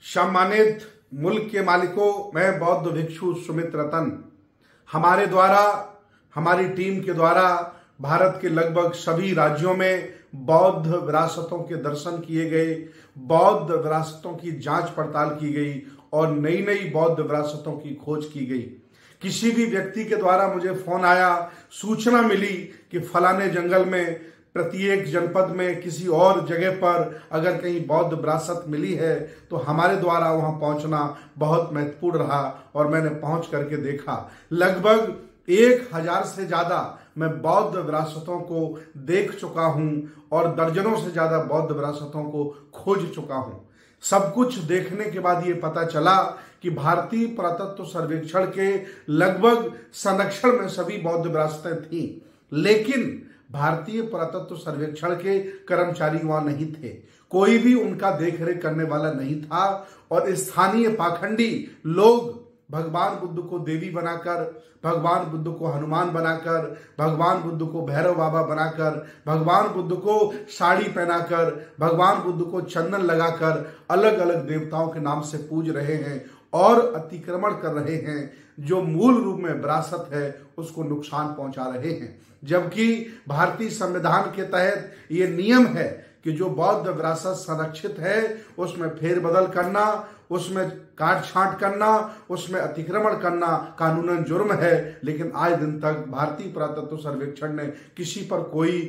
सम्मानित मुल्क के मालिकों, मैं बौद्ध भिक्षु सुमित रतन, हमारे द्वारा, हमारी टीम के द्वारा भारत के लगभग सभी राज्यों में बौद्ध विरासतों के दर्शन किए गए, बौद्ध विरासतों की जांच पड़ताल की गई और नई नई बौद्ध विरासतों की खोज की गई। किसी भी व्यक्ति के द्वारा मुझे फोन आया, सूचना मिली कि फलाने जंगल में, प्रत्येक जनपद में, किसी और जगह पर अगर कहीं बौद्ध विरासत मिली है तो हमारे द्वारा वहां पहुंचना बहुत महत्वपूर्ण रहा और मैंने पहुंच करके देखा। लगभग 1000 से ज्यादा मैं बौद्ध विरासतों को देख चुका हूं और दर्जनों से ज्यादा बौद्ध विरासतों को खोज चुका हूं। सब कुछ देखने के बाद ये पता चला कि भारतीय पुरातत्व सर्वेक्षण के लगभग संरक्षण में सभी बौद्ध विरासतें थीं, लेकिन भारतीय पुरातत्व सर्वेक्षण के कर्मचारी वहां नहीं थे। कोई भी उनका देखरेख करने वाला नहीं था और स्थानीय पाखंडी लोग भगवान बुद्ध को देवी बनाकर, भगवान बुद्ध को हनुमान बनाकर, भगवान बुद्ध को भैरव बाबा बनाकर, भगवान बुद्ध को साड़ी पहनाकर, भगवान बुद्ध को चंदन लगाकर अलग अलग देवताओं के नाम से पूज रहे हैं और अतिक्रमण कर रहे हैं, जो मूल रूप में विरासत है उसको नुकसान पहुंचा रहे हैं। जबकि भारतीय संविधान के तहत ये नियम है कि जो बौद्ध विरासत संरक्षित है उसमें फेरबदल करना, उसमें काट छांट करना, उसमें अतिक्रमण करना कानूनन जुर्म है। लेकिन आज दिन तक भारतीय पुरातत्व सर्वेक्षण ने किसी पर कोई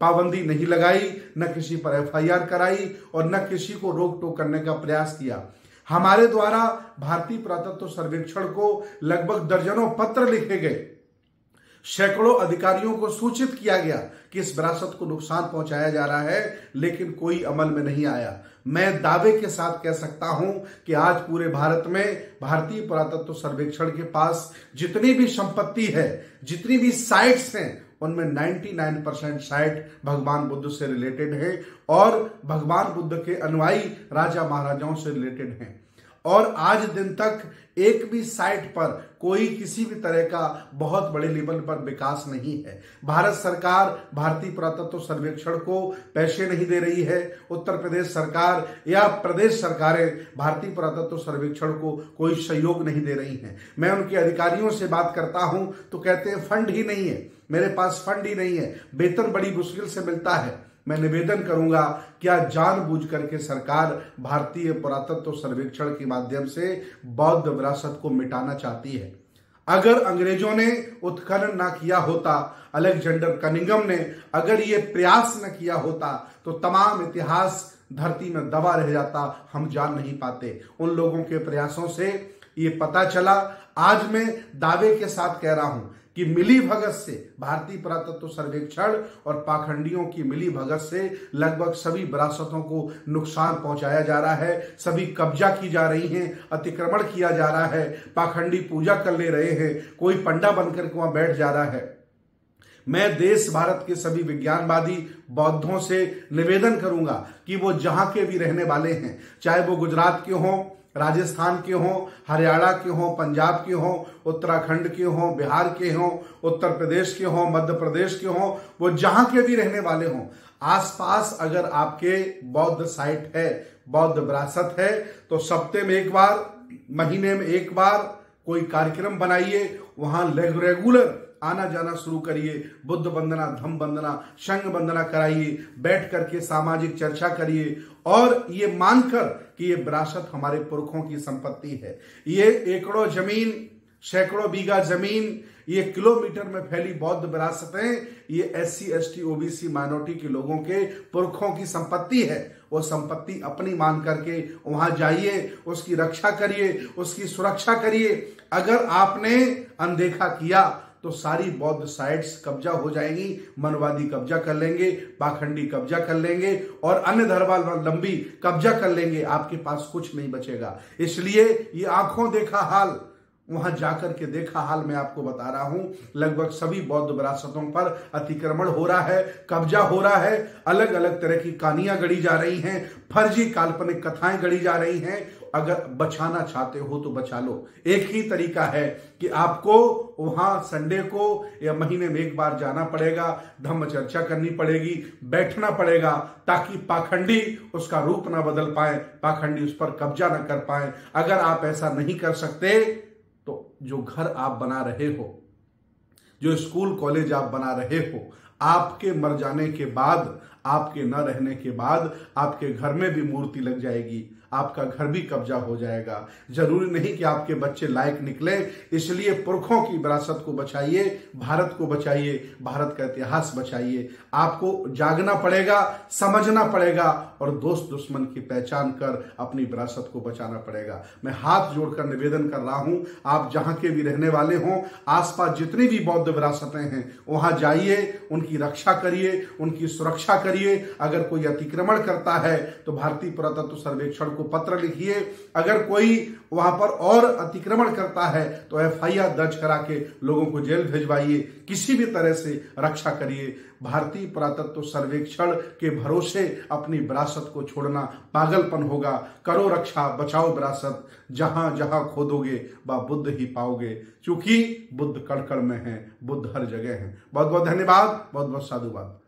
पाबंदी नहीं लगाई, न किसी पर FIR कराई और न किसी को रोक टोक करने का प्रयास किया। हमारे द्वारा भारतीय पुरातत्व सर्वेक्षण को लगभग दर्जनों पत्र लिखे गए, सैकड़ों अधिकारियों को सूचित किया गया कि इस विरासत को नुकसान पहुंचाया जा रहा है, लेकिन कोई अमल में नहीं आया। मैं दावे के साथ कह सकता हूं कि आज पूरे भारत में भारतीय पुरातत्व सर्वेक्षण के पास जितनी भी संपत्ति है, जितनी भी साइट्स हैं, उनमें 99% साइट भगवान बुद्ध से रिलेटेड है और भगवान बुद्ध के अनुयायी राजा महाराजाओं से रिलेटेड हैं। और आज दिन तक एक भी साइट पर कोई किसी भी तरह का बहुत बड़े लेवल पर विकास नहीं है। भारत सरकार भारतीय पुरातत्व सर्वेक्षण को पैसे नहीं दे रही है, उत्तर प्रदेश सरकार या प्रदेश सरकारें भारतीय पुरातत्व सर्वेक्षण को कोई सहयोग नहीं दे रही हैं। मैं उनके अधिकारियों से बात करता हूं तो कहते हैं फंड ही नहीं है, मेरे पास फंड ही नहीं है, वेतन बड़ी मुश्किल से मिलता है। मैं निवेदन करूंगा, क्या जानबूझ करके सरकार भारतीय पुरातत्व सर्वेक्षण के माध्यम से बौद्ध विरासत को मिटाना चाहती है? अगर अंग्रेजों ने उत्खनन ना किया होता, अलेक्जेंडर कनिंघम ने अगर ये प्रयास न किया होता तो तमाम इतिहास धरती में दबा रह जाता, हम जान नहीं पाते। उन लोगों के प्रयासों से ये पता चला। आज मैं दावे के साथ कह रहा हूं कि मिली भगत से भारतीय पुरातत्व सर्वेक्षण और पाखंडियों की मिली भगत से लगभग सभी विरासतों को नुकसान पहुंचाया जा रहा है, सभी कब्जा की जा रही हैं, अतिक्रमण किया जा रहा है, पाखंडी पूजा कर ले रहे हैं, कोई पंडा बनकर के वहां बैठ जा रहा है। मैं देश भारत के सभी विज्ञानवादी बौद्धों से निवेदन करूंगा कि वो जहां के भी रहने वाले हैं, चाहे वो गुजरात के हों, राजस्थान के हों, हरियाणा के हों, पंजाब के हों, उत्तराखंड के हों, बिहार के हों, उत्तर प्रदेश के हों, मध्य प्रदेश के हों, वो जहां के भी रहने वाले हों, आसपास अगर आपके बौद्ध साइट है, बौद्ध विरासत है, तो सप्ताह में एक बार, महीने में एक बार कोई कार्यक्रम बनाइए, वहां रेगुलर आना जाना शुरू करिए, बुद्ध वंदना, धम्म वंदना, संघ वंदना कराइए, बैठ करके सामाजिक चर्चा करिए और ये मानकर कि ये विरासत हमारे पुरखों की संपत्ति है। ये एकड़ों जमीन, सैकड़ों बीघा जमीन, ये किलोमीटर में फैली बौद्ध विरासतें, ये SC ST OBC माइनॉरिटी के लोगों के पुरखों की संपत्ति है। वो संपत्ति अपनी मान करके वहां जाइए, उसकी रक्षा करिए, उसकी सुरक्षा करिए। अगर आपने अनदेखा किया तो सारी बौद्ध साइट्स कब्जा हो जाएंगी, मनवादी कब्जा कर लेंगे, पाखंडी कब्जा कर लेंगे और अन्य धर्मावलंबी कब्जा कर लेंगे, आपके पास कुछ नहीं बचेगा। इसलिए ये आंखों देखा हाल वहां जाकर के देखा, हाल में आपको बता रहा हूं, लगभग सभी बौद्ध विरासतों पर अतिक्रमण हो रहा है, कब्जा हो रहा है, अलग अलग तरह की कहानियां गढ़ी जा रही हैं, फर्जी काल्पनिक कथाएं गढ़ी जा रही हैं। अगर बचाना चाहते हो तो बचा लो। एक ही तरीका है कि आपको वहां संडे को या महीने में एक बार जाना पड़ेगा, धम्म चर्चा करनी पड़ेगी, बैठना पड़ेगा, ताकि पाखंडी उसका रूप ना बदल पाए, पाखंडी उस पर कब्जा ना कर पाए। अगर आप ऐसा नहीं कर सकते तो जो घर आप बना रहे हो, जो स्कूल कॉलेज आप बना रहे हो, आपके मर जाने के बाद, आपके न रहने के बाद आपके घर में भी मूर्ति लग जाएगी, आपका घर भी कब्जा हो जाएगा। जरूरी नहीं कि आपके बच्चे लायक निकले। इसलिए पुरखों की विरासत को बचाइए, भारत को बचाइए, भारत का इतिहास बचाइए। आपको जागना पड़ेगा, समझना पड़ेगा और दोस्त दुश्मन की पहचान कर अपनी विरासत को बचाना पड़ेगा। मैं हाथ जोड़कर निवेदन कर रहा हूं, आप जहां के भी रहने वाले हों, आसपास जितनी भी बौद्ध विरासतें हैं वहां जाइए, उनकी रक्षा करिए, उनकी सुरक्षा करिए। अगर कोई अतिक्रमण करता है तो भारतीय पुरातत्व सर्वेक्षण को पत्र लिखिए। अगर कोई वहां पर और अतिक्रमण करता है तो एफआईआर दर्ज करा के लोगों को जेल भेजवाइए। किसी भी तरह से रक्षा करिए। भारतीय पुरातत्व सर्वेक्षण के भरोसे अपनी विरासत को छोड़ना पागलपन होगा। करो रक्षा, बचाओ विरासत। जहां जहां खोदोगे वह बुद्ध ही पाओगे, क्योंकि बुद्ध कण कण में है, बुद्ध हर जगह है। बहुत बहुत धन्यवाद, बहुत बहुत साधुवाद।